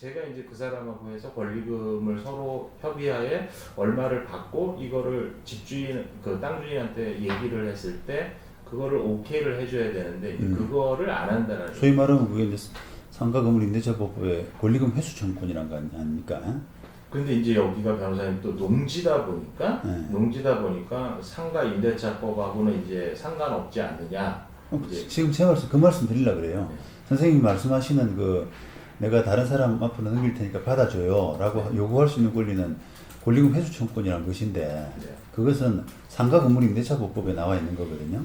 제가 이제 그 사람하고 해서 권리금을 서로 협의하에 얼마를 받고 이거를 집주인 그 땅 주인한테 얘기를 했을 때 그거를 오케이를 해줘야 되는데 이제 그거를 안 한다라는. 소위 말하면 그게 이제 상가 건물 임대차법의 권리금 회수 청구권이란 거 아닙니까? 근데 이제 여기가 변호사님 또 농지다 보니까 상가 임대차법하고는 이제 상관없지 않느냐. 이제 지금 제 말씀 그 말씀 드리려고 그래요. 네. 선생님이 말씀하시는 그 내가 다른 사람 앞으로 넘길 테니까 받아줘요 라고 요구할 수 있는 권리는 권리금 회수 청구권이라는 것인데 그것은 상가 건물 임대차법에 나와 있는 거거든요.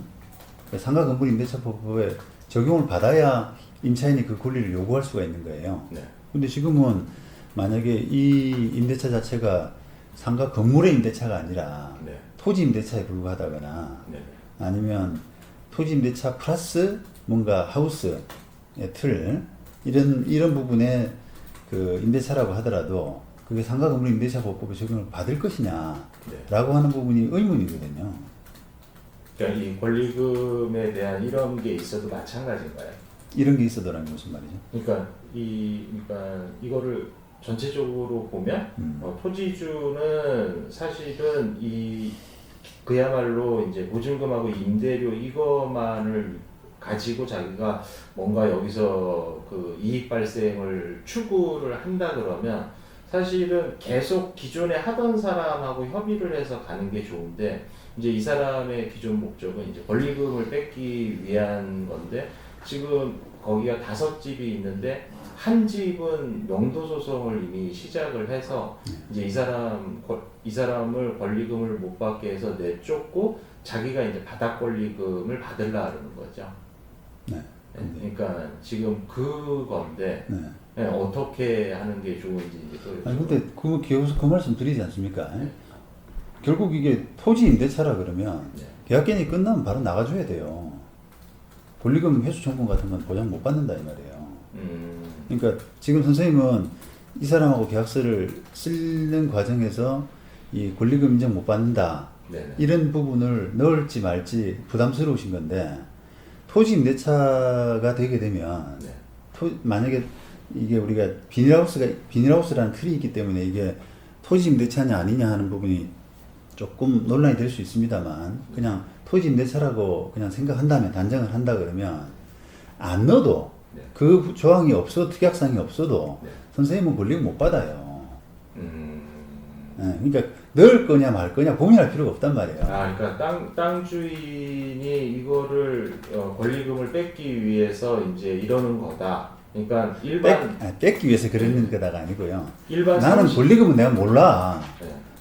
상가 건물 임대차법에 적용을 받아야 임차인이 그 권리를 요구할 수가 있는 거예요. 근데 지금은 만약에 이 임대차 자체가 상가 건물의 임대차가 아니라 토지 임대차에 불과하다거나 아니면 토지 임대차 플러스 뭔가 하우스의 틀 이런 부분에 그 임대차라고 하더라도 그게 상가 건물 임대차 법법에 적용을 받을 것이냐라고 하는 부분이 의문이거든요. 그러니까 이 권리금에 대한 이런 게 있어도 마찬가지인가요? 이런 게 있어도라는 무슨 말이죠? 그러니까 이거를 전체적으로 보면 토지주는 사실은 그야말로 이제 보증금하고 임대료 이것만을 가지고 자기가 뭔가 여기서 그 이익 발생을 추구를 한다 그러면 사실은 계속 기존에 하던 사람하고 협의를 해서 가는 게 좋은데 이제 이 사람의 기존 목적은 이제 권리금을 뺏기 위한 건데 지금 거기가 5집이 있는데 한 집은 명도 소송을 이미 시작을 해서 이제 이 사람을 권리금을 못 받게 해서 내쫓고 자기가 이제 바닥 권리금을 받으려 그러는 거죠. 그러니까 지금 그건데 어떻게 하는 게 좋은지 이제 또. 아니 근데 그 계속 그 말씀 드리지 않습니까? 결국 이게 토지 임대차라 그러면 계약기간이 끝나면 바로 나가줘야 돼요. 권리금 회수 청구 같은 건 보장 못 받는다 이 말이에요. 그러니까 지금 선생님은 이 사람하고 계약서를 쓰는 과정에서 이 권리금 인정 못 받는다 이런 부분을 넣을지 말지 부담스러우신 건데 토지 임대차가 되게 되면 만약에 이게 우리가 비닐하우스라는 틀이 있기 때문에 이게 토지 임대차냐 아니냐 하는 부분이 조금 논란이 될 수 있습니다만 그냥 토지 임대차라고 그냥 생각한다면 단정을 한다 그러면 안 넣어도 그 조항이 없어도 특약사항이 없어도 선생님은 권리금 못 받아요. 그러니까 넣을 거냐 말 거냐 고민할 필요가 없단 말이에요. 그러니까 땅 주인이 이거를 권리금을 뺏기 위해서 이제 이러는 거다. 그러니까 뺏기 위해서 그러는 거다가 아니고요. 일반 나는 권리금은 내가 몰라.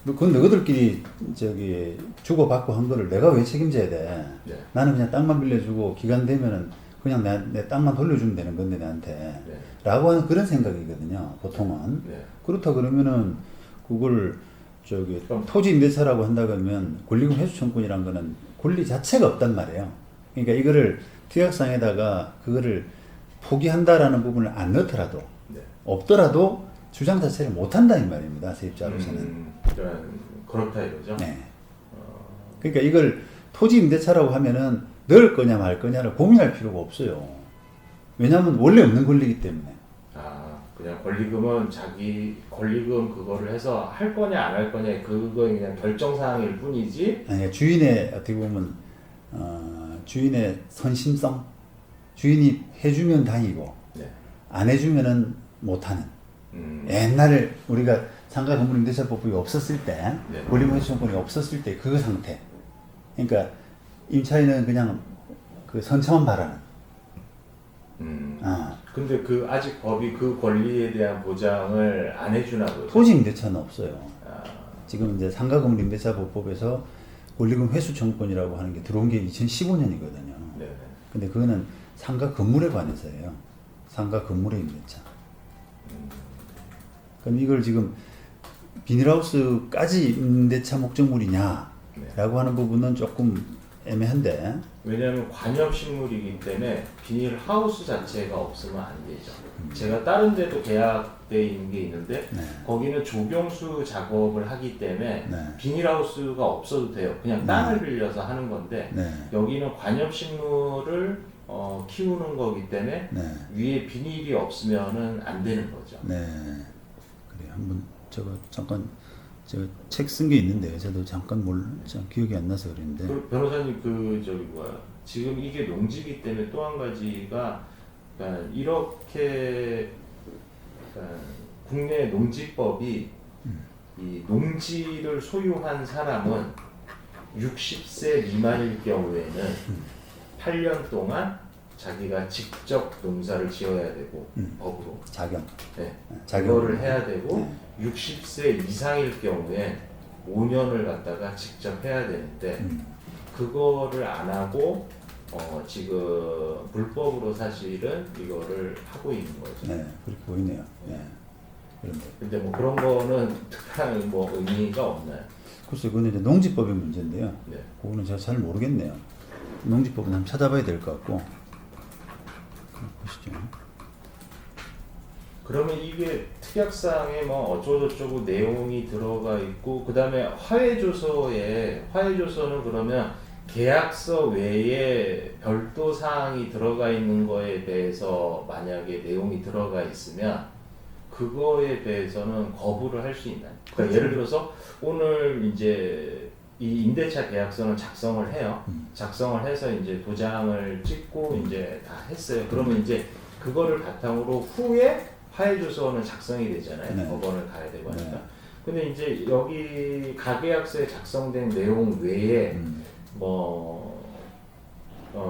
그건 너희들끼리 저기 주고받고 한 거를 내가 왜 책임져야 돼? 나는 그냥 땅만 빌려주고 기간 되면은 그냥 내 땅만 돌려주면 되는 건데 나한테 라고 하는 그런 생각이거든요. 보통은. 그렇다 그러면은 그걸 저기 토지 임대차라고 한다 그러면 권리금 회수 청구권이란 거는 권리 자체가 없단 말이에요. 그러니까 이거를 특약상에다가 그거를 포기한다라는 부분을 안 넣더라도 없더라도 주장 자체를 못 한다 이 말입니다. 세입자로서는. 그렇다 이거죠. 그러니까 이걸 토지 임대차라고 하면은 넣을 거냐 말 거냐를 고민할 필요가 없어요. 왜냐하면 원래 없는 권리이기 때문에. 그냥 권리금은 자기 권리금 그거를 해서 할 거냐 안 할 거냐 그거 그냥 결정사항일 뿐이지. 아니 주인의 어떻게 보면 주인의 선심성, 주인이 해주면 다행이고 안 해주면은 못하는. 옛날에 우리가 상가 건물 임대차법이 없었을 때, 권리금 회수 청구권이 없었을 때 그 상태. 그러니까 임차인은 그냥 그 선처만 바라는. 근데 아직 법이 그 권리에 대한 보장을 안 해주나 보죠. 토지 임대차는 없어요. 지금 이제 상가 건물 임대차 법법에서 권리금 회수 청구권이라고 하는 게 들어온 게 2015년이거든요. 근데 그거는 상가 건물에 관해서예요. 상가 건물의 임대차. 그럼 이걸 지금 비닐하우스까지 임대차 목적물이냐라고 하는 부분은 조금 애매한데. 왜냐하면 관협식물이기 때문에 비닐하우스 자체가 없으면 안 되죠. 제가 다른 데도 계약돼 있는 게 있는데 거기는 조경수 작업을 하기 때문에 비닐하우스가 없어도 돼요. 그냥 땅을 빌려서 하는 건데 여기는 관협식물을 키우는 거기 때문에 네. 위에 비닐이 없으면은 안 되는 거죠. 네. 그래 한번 제가 잠깐 제가 책 쓴 게 있는데 저도 잠깐 기억이 안 나서 그랬는데. 그 변호사님 그 저기 뭐야 지금 이게 농지기 때문에 또 한 가지가 그러니까 이렇게 그러니까 국내 농지법이 이 농지를 소유한 사람은 60세 미만일 경우에는 8년 동안 자기가 직접 농사를 지어야 되고 법으로 자경. 네. 자경. 그거를 해야 되고 60세 이상일 경우에 5년을 갖다가 직접 해야 되는데 그거를 안 하고 지금 불법으로 사실은 이거를 하고 있는 거죠. 네, 그렇게 보이네요. 네. 그런데 근데 뭐 그런 거는 특별한 뭐 의미가 없나요? 글쎄 그건 이제 농지법의 문제인데요. 네. 그거는 제가 잘 모르겠네요. 농지법은 한번 찾아봐야 될 것 같고. 보시죠. 그러면 이게 특약사항에 뭐 어쩌고저쩌고 내용이 들어가 있고 그 다음에 화해조서는 그러면 계약서 외에 별도 사항이 들어가 있는 거에 대해서 만약에 내용이 들어가 있으면 그거에 대해서는 거부를 할 수 있나요? 그러니까 예를 들어서 오늘 이제 이 임대차 계약서는 작성을 해요. 작성을 해서 이제 도장을 찍고 이제 다 했어요. 그러면 이제 그거를 바탕으로 후에 화해조서는 작성이 되잖아요. 네. 법원을 가야 되고 하니까. 네. 근데 이제 여기 가계약서에 작성된 내용 외에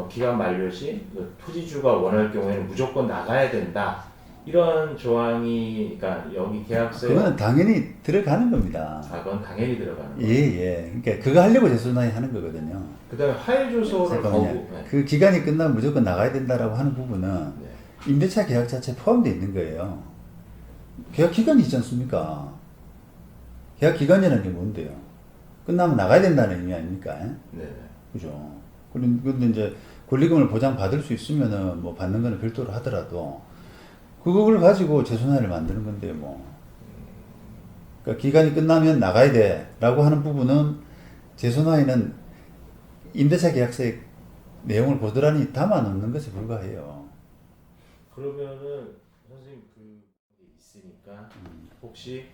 기간 만료 시 토지주가 원할 경우에는 무조건 나가야 된다. 이런 조항이 그러니까 여기 계약서에 그거는 당연히 들어가는 겁니다. 그건 당연히 들어가는 거예요. 예. 그러니까 그거 하려고 재소나이 하는 거거든요. 그다음에 화해조서를 잠깐만요. 거부. 네. 그 기간이 끝나면 무조건 나가야 된다라고 하는 부분은 네. 임대차 계약 자체에 포함되어 있는 거예요. 계약 기간이 있지 않습니까? 계약 기간이라는 게 뭔데요? 끝나면 나가야 된다는 의미 아닙니까? 네. 그죠? 그런데 이제 권리금을 보장받을 수 있으면은 뭐 받는 거는 별도로 하더라도 그걸 가지고 재소나이를 만드는 건데 뭐. 그러니까 기간이 끝나면 나가야 돼라고 하는 부분은 재소나이는 임대차 계약서의 내용을 고스란히 담아 놓는 것에 불과해요. 그러면은 선생님 그게 있으니까 혹시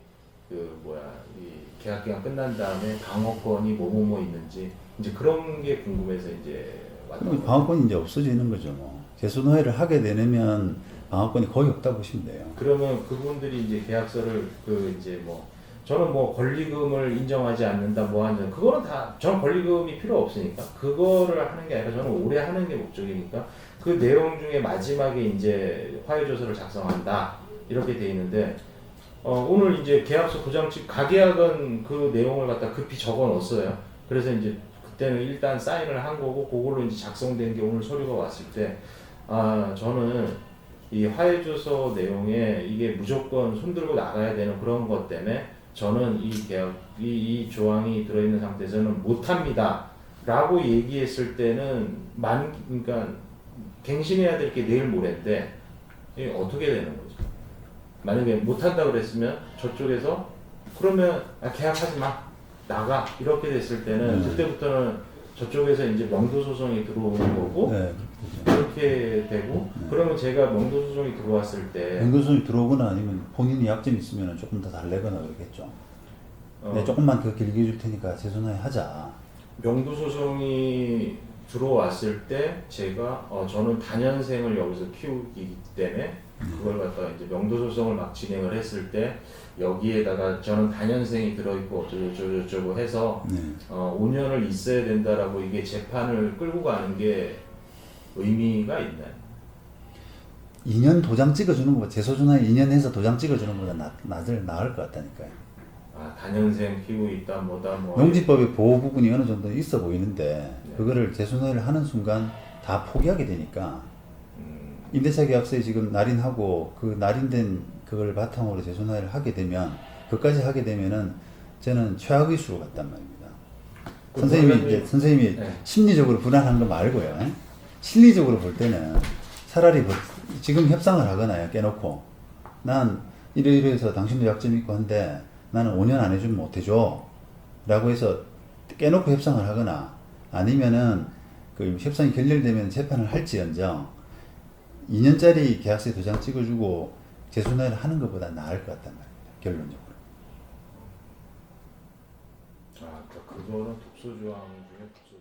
이 계약 기간 끝난 다음에 방어권이 뭐뭐뭐 있는지 이제 그런 게 궁금해서 이제 왔던 그럼 거예요. 방어권이 이제 없어지는 거죠. 뭐. 재소나이를 하게 되면 방어권이 거의 없다 보시면 돼요. 그러면 그분들이 이제 계약서를 저는 뭐 권리금을 인정하지 않는다 뭐 하는 그거는 다 저는 권리금이 필요 없으니까 그거를 하는 게 아니라 저는 오래 하는 게 목적이니까 그 내용 중에 마지막에 이제 화해조서를 작성한다 이렇게 돼 있는데 오늘 이제 계약서 도장찍 가계약은 그 내용을 갖다 급히 적어 놓았어요. 그래서 이제 그때는 일단 사인을 한 거고 그걸로 이제 작성된 게 오늘 서류가 왔을 때 저는 이 화해조서 내용에 이게 무조건 손들고 나가야 되는 그런 것 때문에 저는 이 조항이 들어있는 상태에서는 못합니다. 라고 얘기했을 때는 그러니까 갱신해야 될 게 내일 모레인데 이게 어떻게 되는 거죠? 만약에 못한다 그랬으면 저쪽에서 그러면 계약하지 마 나가 이렇게 됐을 때는 그때부터는 저쪽에서 이제 명도 소송이 들어오는 거고 네, 그렇게 되고 그러면 제가 명도 소송이 들어왔을 때 변호선이 들어오거나 아니면 본인이 약점이 있으면 조금 더 달래거나 그러겠죠. 네, 조금만 더 길게 해줄 테니까 재소나이 하자. 명도 소송이 들어왔을 때 제가 저는 단연생을 여기서 키우기 때문에 그걸 갖다가 이제 명도 소송을 막 진행을 했을 때 여기에다가 저는 단연생이 들어있고 어쩌고 해서 5년을 있어야 된다라고 이게 재판을 끌고 가는 게 의미가 있나요? 2년 도장 찍어주는 것보다 재소나이 2년 해서 도장 찍어주는 것보다 나을 것 같다니까요. 단연생 키우고 있다 뭐다 뭐 농지법의 보호 부분이 어느 정도 있어 보이는데 그거를 재소나이를 하는 순간 다 포기하게 되니까 임대차 계약서에 지금 날인하고 그 날인된 그걸 바탕으로 재소나이를 하게 되면 그까지 하게 되면은 저는 최악의 수로 갔단 말입니다. 선생님이 네. 심리적으로 불안한 거 말고요. 실리적으로 볼 때는 차라리 지금 협상을 하거나요. 깨놓고 난 이래서 당신도 약점이 있고 한데 나는 5년 안 해주면 못 해줘 라고 해서 깨놓고 협상을 하거나 아니면은 그 협상이 결렬되면 재판을 할지언정 2년짜리 계약서 도장 찍어주고 재순환을 하는 것보다 나을 것 같단 말입니다. 결론적으로. 아, 그러니까 그거는 독소 조항 중에 독소